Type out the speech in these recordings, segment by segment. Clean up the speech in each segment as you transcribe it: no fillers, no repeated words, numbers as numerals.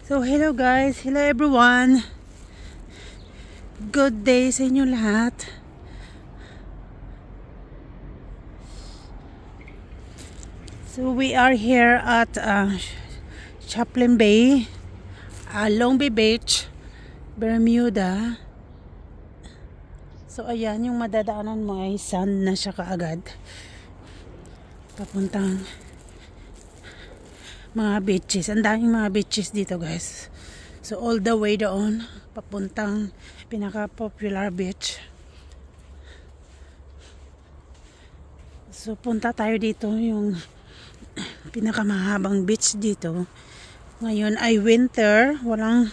So hello guys, hello everyone. Good day sa inyo lahat. So we are here at Chaplin Bay, Long Bay Beach, Bermuda. So ayan, yung madadaanan mo ay sand na siya kaagad. Papuntang mga beaches. Ang daming mga beaches dito guys. So all the way doon papuntang pinaka-popular beach. So punta tayo dito, yung pinakamahabang beach dito. Ngayon ay winter, walang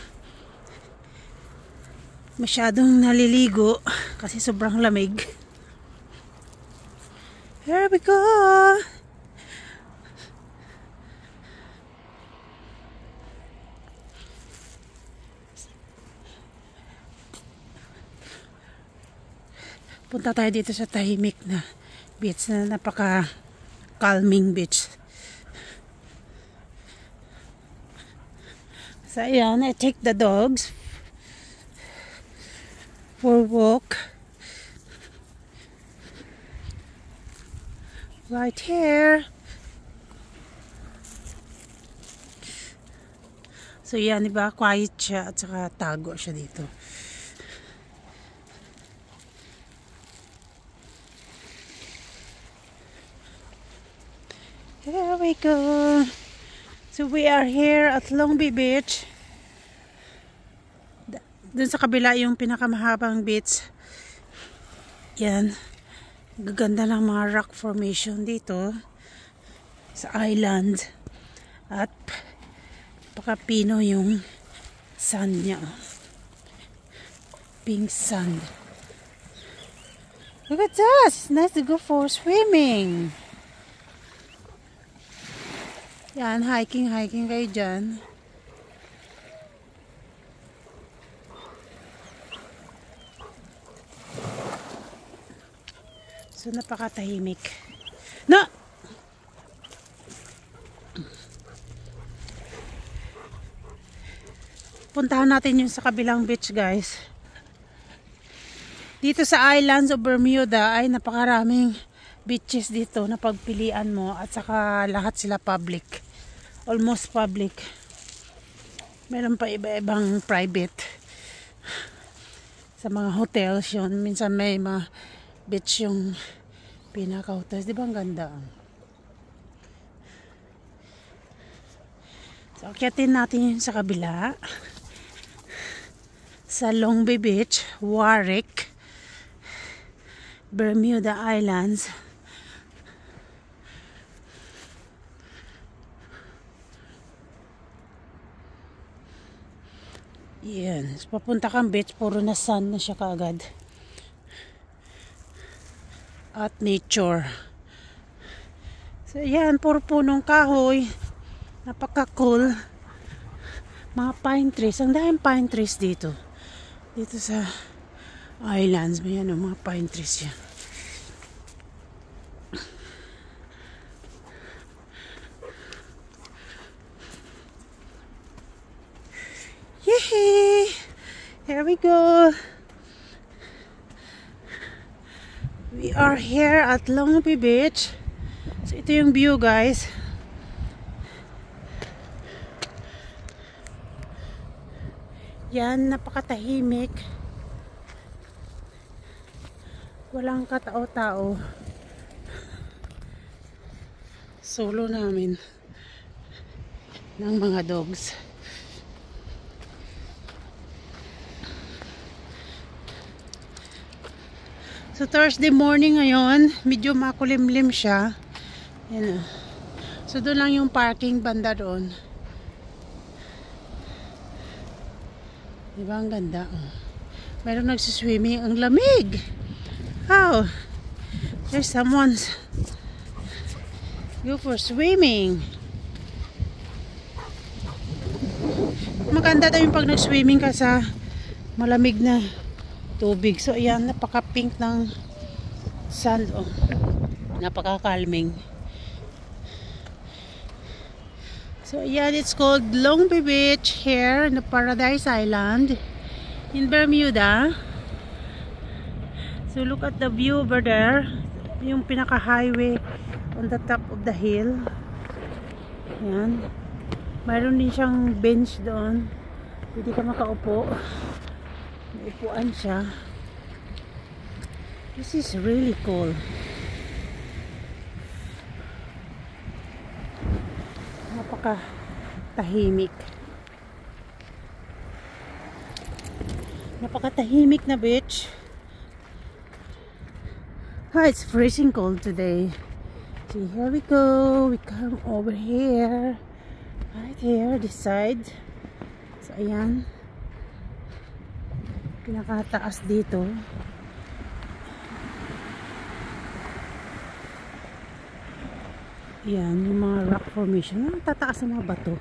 masyadong naliligo kasi sobrang lamig. Here we go. Punta tayo dito sa tahimik na beach na napaka-calming beach. So ayan, I take the dogs for walk. Right here. So yan, diba? Quiet siya at saka tago siya dito. Here we go. So we are here at Long Bay Beach. Dun sa kabila yung pinakamahabang beach. Yan. Gaganda ng mga rock formation dito sa island. At pakapino yung sand niya. Pink sand. Look at this. It's nice to go for swimming. Yan, hiking kayo dyan. So, napakatahimik. No! Puntahan natin yung sa kabilang beach, guys. Dito sa islands of Bermuda ay napakaraming beaches dito na pagpilian mo at saka lahat sila public, almost public. Meron pa iba-ibang private sa mga hotels yun. Minsan may mga beach yung pinaka-hotels. Di ba ang ganda? So akyatin natin yun sa kabila sa Long Bay Beach, Warwick, Bermuda Islands. Yan. Papunta kang beach, puro na sun na siya kaagad. At nature. So yan, puro punong kahoy. Napaka-cool. Mga pine trees. Ang daming pine trees dito. Dito sa islands. May ano, mga pine trees yan. Yehey! Here we go. We are here at Long Bay Beach. So ito yung view, guys. Yan, napakatahimik. Walang katao-tao. Solo namin ng mga dogs. So Thursday morning ngayon, medyo makulimlim siya. Yan. So doon lang yung parking banda doon. Diba ang ganda? Mayroon nagsiswimming. Ang lamig! How? There's someone go for swimming. Maganda daw yung pag nag-swimming ka sa malamig na tubig. So ayan, napaka-pink ng sand. Oh. Napaka-calming. So yeah, it's called Long Bay Beach here in the Paradise Island in Bermuda. So look at the view over there. Yung pinaka-highway on the top of the hill. Yan. Mayroon din siyang bench doon. Pwede ka makaupo. May upuan siya. This is really cool. Napaka-tahimik. Napaka-tahimik na beach. It's freezing cold today. See, here we go. We come over here. Right here, this side. So, ayan. Pinakataas dito. Yan, yung mga rock formation. Tataas ang mga bato.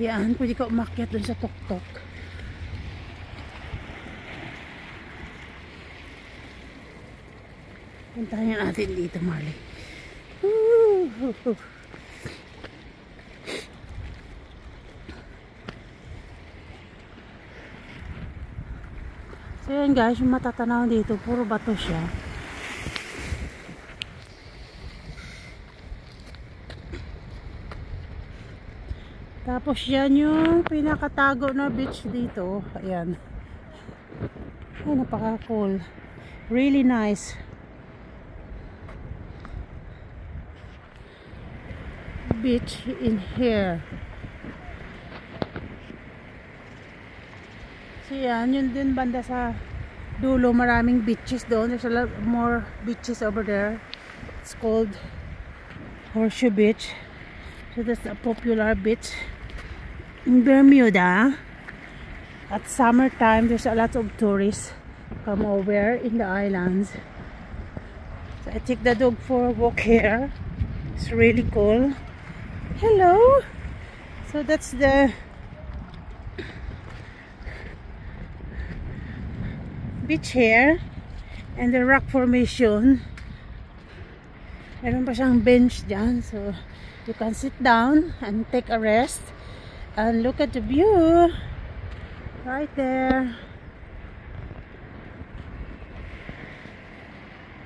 Yan, pwede ka umakyat dun sa tuktok. Puntahan natin dito, Marley. So yan guys, yung matatanaw dito, puro bato siya. Tapos yan yung pinakatago na beach dito. Ayan. Ay, napaka-cool. Really nice. Beach in here. So yan, yun din banda sa dulo, maraming beaches doon. There's a lot more beaches over there. It's called Horseshoe Beach. So that's a popular beach in Bermuda. At summertime, there's a lot of tourists come over in the islands. So I take the dog for a walk here. It's really cool. Hello. So that's the beach here and the rock formation. Meron pa siyang bench dyan, so you can sit down and take a rest and look at the view right there.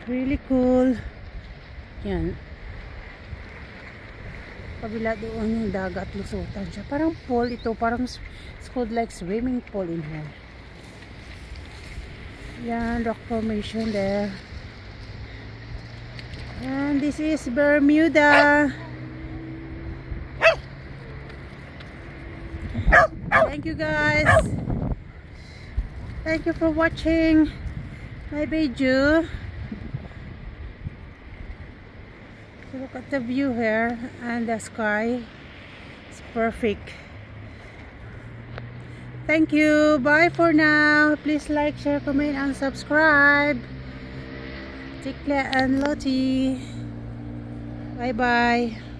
Really cool. Yan. Kabila doon yung dagat, lusutan siya. Parang pool ito, parang it's called like swimming pool in here. Yan, rock formation there. And this is Bermuda. Thank you guys. Thank you for watching my video. So look at the view here and the sky. It's perfect. Thank you. Bye for now. Please like, share, comment, and subscribe. Tikla and Lottie. Bye bye.